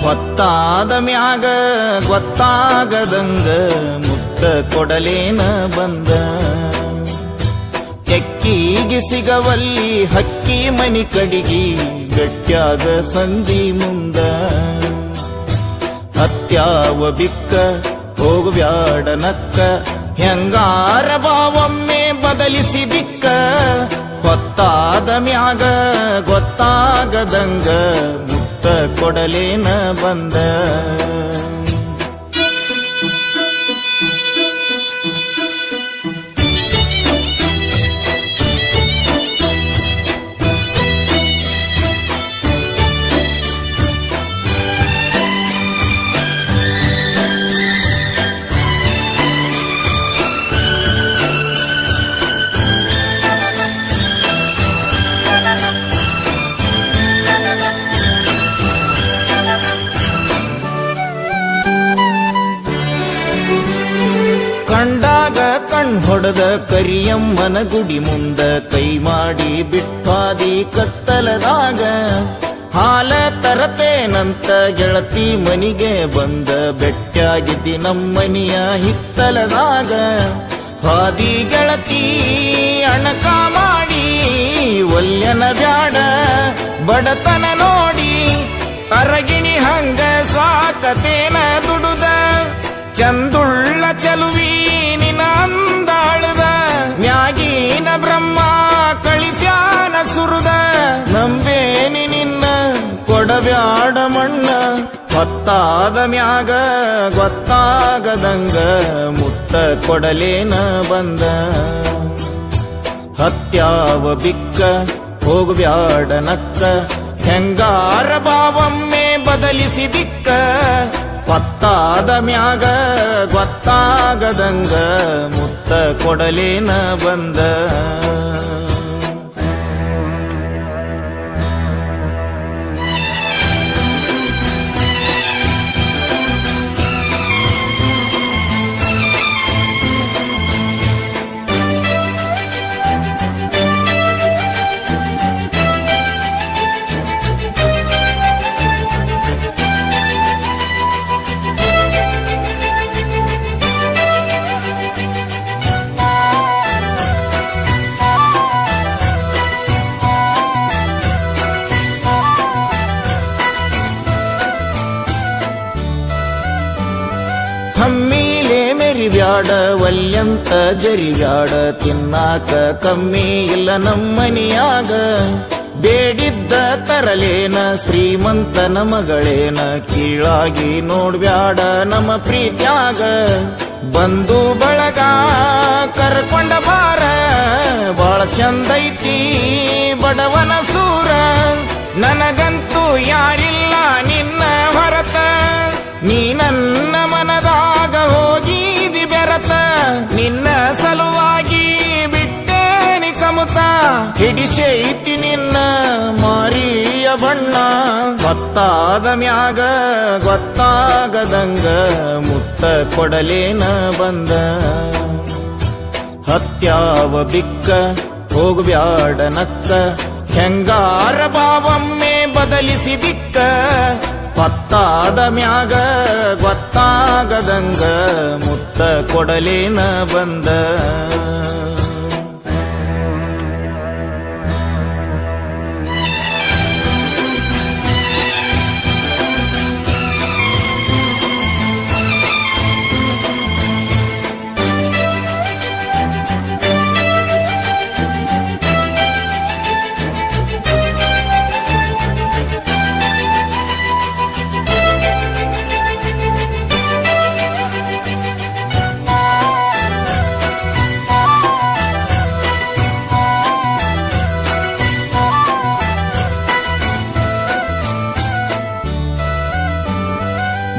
ಹೊತ್ತಾದ ಮ್ಯಾಗ ಗೊತ್ತಾಗದಂಗ ಮುತ್ತ ಕೊಡಲೇನ ಬಂದ. ತೆಕ್ಕಿಗೆ ಸಿಗವಲ್ಲಿ ಹಕ್ಕಿ ಮನಿ ಕಡಿಗಿ ಗಟ್ಯಾಗ ಸಂಧಿ ಮುಂದ. ಹತ್ಯಾವ ಬಿಕ್ಕ ಹೋಗ್ಬ್ಯಾಡ ನಕ್ಕ ಹೆಂಗಾರ ಬಾವೊಮ್ಮೆ ಬದಲಿಸಿ ದಿಕ್ಕ. ಹೊತ್ತಾದ ಮ್ಯಾಗ ಗೊತ್ತಾಗದಂಗ ಮುತ್ತ ಕೊಡಲೇನ ಬಂದ. ಕಂಡಾಗ ಹೊಡೆದ ಕರಿಯಮ್ಮನ ಗುಡಿ ಮುಂದ ಕೈ ಮಾಡಿ ಬಿಟ್ಟಾದಿ ಕತ್ತಲದಾಗ. ಹಾಲ ತರತೇನಂತ ಗೆಳತಿ ಮನಿಗೆ ಬಂದ ಬೆಟ್ಟಾಗಿದ್ದಿ ನಮ್ಮನಿಯ ಹಿತ್ತಲದಾಗ. ಹಾದಿ ಗೆಳತಿ ಅಣಕ ಮಾಡಿ ಒಲ್ಯನ ಬ್ಯಾಡ ಬಡತನ ನೋಡಿ. ಅರಗಿಣಿ ಹಂಗ ಸಾಕತೇನ ದುಡುದ ಚಂದುಳ್ಳ ಚಲುವಿ ನಿನ ಅಂದಾಳದ. ಮ್ಯಾಗೀನ ಬ್ರಹ್ಮ ಕಳಿಸ್ಯಾನ ಸುರುದ ನಂಬೇನಿ ನಿನ್ನ ಕೊಡಬ್ಯಾಡ ಮಣ್ಣ. ಹೊತ್ತಾದ ಮ್ಯಾಗ ಗೊತ್ತಾಗದಂಗ ಮುತ್ತ ಕೊಡಲೇನ ಬಂದ. ಹತ್ಯಾವ ಬಿಕ್ಕ ಹೋಗ್ಬ್ಯಾಡ ನಕ್ಕ ಹೆಂಗಾರ ಬಾವೊಮ್ಮೆ ಬದಲಿಸಿ ದಿಕ್ಕ. ಹೊತ್ತಾದ ಮ್ಯಾಗ ಗೊತ್ತಾಗದಂಗ ಮುತ್ತ ಕೊಡಲೇನ ಬಂದ. ಹಮ್ಮಿಲೆ ಮೆರಿಬ್ಯಾಡ ವಲ್ಯಂತ ಜರಿಬ್ಯಾಡ ತಿನ್ನಾಕ ಕಮ್ಮಿ ಇಲ್ಲ ನಮ್ಮನಿಯಾಗ. ಬೇಡಿದ್ದ ತರಲೇನ ಶ್ರೀಮಂತನ ಮಗಳೇನ ಕೀಳಾಗಿ ನೋಡ್ಬ್ಯಾಡ ನಮ್ಮ ಪ್ರೀತ್ಯಾಗ. ಬಂದು ಬಳಗ ಕರ್ಕೊಂಡ ಬಾರ ಬಾಳ ಚಂದೈತಿ ಬಡವನ ಸೂರ. ನನಗಂತೂ ಯಾರಿಲ್ಲ ನಿನ್ನ ಹೊರತ ನೀ ನನ್ನ ಮನದಾಗ ಹೋಗಿದಿ ಬೆರತ. ನಿನ್ನ ಸಲುವಾಗಿ ಬಿಟ್ಟೇನಿ ಕಮುತ ಹಿಡಿಸೈತಿ ನಿನ್ನ ಮಾರಿಯ ಬಣ್ಣ. ಗೊತ್ತಾದ ಮ್ಯಾಗ ಗೊತ್ತಾಗದಂಗ ಮುತ್ತ ಕೊಡಲೇನ ಬಂದ. ಹತ್ಯಾವ ಬಿಕ್ಕ ಹೋಗ್ಬ್ಯಾಡ ನಕ್ಕ ಹೆಂಗಾರ ಬಾವೊಮ್ಮೆ ಬದಲಿಸಿ ದಿಕ್ಕ. ಹೊತ್ತಾದ ಮ್ಯಾಗ ಗೊತ್ತಾಗದಂಗ ಮುತ್ತ ಕೊಡಲೇನ ಬಂದ.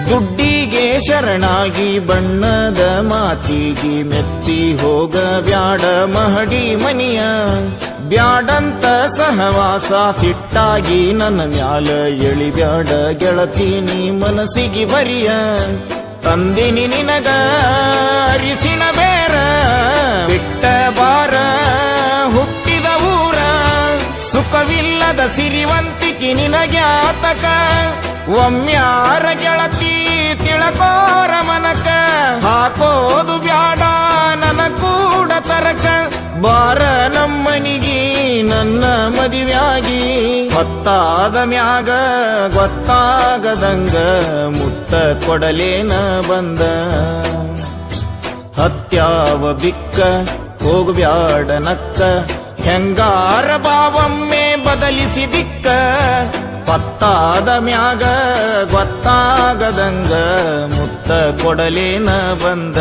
ದುಡ್ಡಿಗೆ ಶರಣಾಗಿ ಬಣ್ಣದ ಮಾತಿಗೆ ಮೆಚ್ಚಿ ಹೋಗ ಬ್ಯಾಡ ಮಹಡಿ ಮನಿಯ. ಬ್ಯಾಡಂತ ಸಹವಾಸ ಸಿಟ್ಟಾಗಿ ನನ್ನ ಮ್ಯಾಲ ಎಳಿಬ್ಯಾಡ ಗೆಳತಿ ನೀ ಮನಸ್ಸಿಗೆ ಬರಿಯ. ತಂದಿನಿ ನಿನಗ ಅರಿಸಿನ ಬೇರ ಬಿಟ್ಟ ಬಾರ ಹುಟ್ಟಿದ ಊರ. ಸುಖವಿಲ್ಲದ ಸಿರಿವಂತಿಕೆ ನಿನಗ್ಯಾತ ಯಾತಕ ಒಮ್ಮ್ಯಾರ ಗೆಳತಿ ತಿಳಕೋರ ಮನಕ ಹಾಕೋದು ಬ್ಯಾಡ ನನ್ನ ಕೂಡ ತರಕ ಬಾರ ನಮ್ಮನಿಗಿ ನನ್ನ ಮದಿವ್ಯಾಗಿ ಹೊತ್ತಾದ ಮ್ಯಾಗ ಗೊತ್ತಾಗದಂಗ ಮುತ್ತ ಕೊಡಲೇನ ಬಂದ ಹತ್ಯಾವ ಬಿಕ್ಕ ಹೋಗ್ಬ್ಯಾಡ ನಕ್ಕ ಹೆಂಗಾರ ಬಾವೊಮ್ಮೆ ಬದಲಿಸಿ ದಿಕ್ಕ ಪತ್ತಾದ ಮ್ಯಾಗ ಗೊತ್ತಾಗದಂಗ ಮುತ್ತ ಕೊಡಲೇನ ಬಂದ